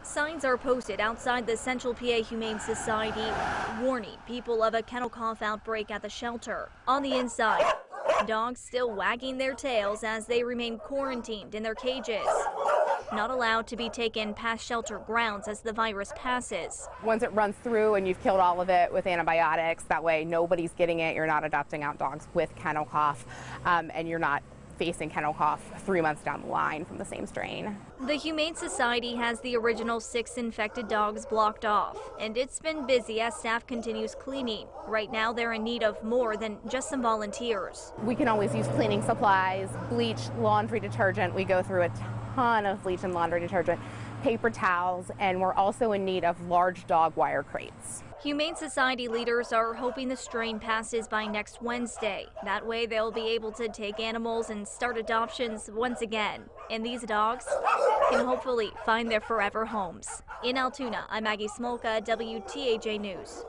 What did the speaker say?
Signs are posted outside the Central PA Humane Society warning people of a kennel cough outbreak at the shelter. On the inside, dogs still wagging their tails as they remain quarantined in their cages. Not allowed to be taken past shelter grounds as the virus passes. Once it runs through and you've killed all of it with antibiotics, that way nobody's getting it. You're not adopting out dogs with kennel cough, and you're not facing kennel cough 3 months down the line from the same strain. The Humane Society has the original 6 infected dogs blocked off, and it's been busy as staff continues cleaning. Right now, they're in need of more than just some volunteers. We can always use cleaning supplies, bleach, laundry detergent. We go through a ton of bleach and laundry detergent, paper towels, and we're also in need of large dog wire crates. Humane Society leaders are hoping the strain passes by next Wednesday. That way they'll be able to take animals and start adoptions once again. And these dogs can hopefully find their forever homes. In Altoona, I'm Maggie Smolka, WTAJ News.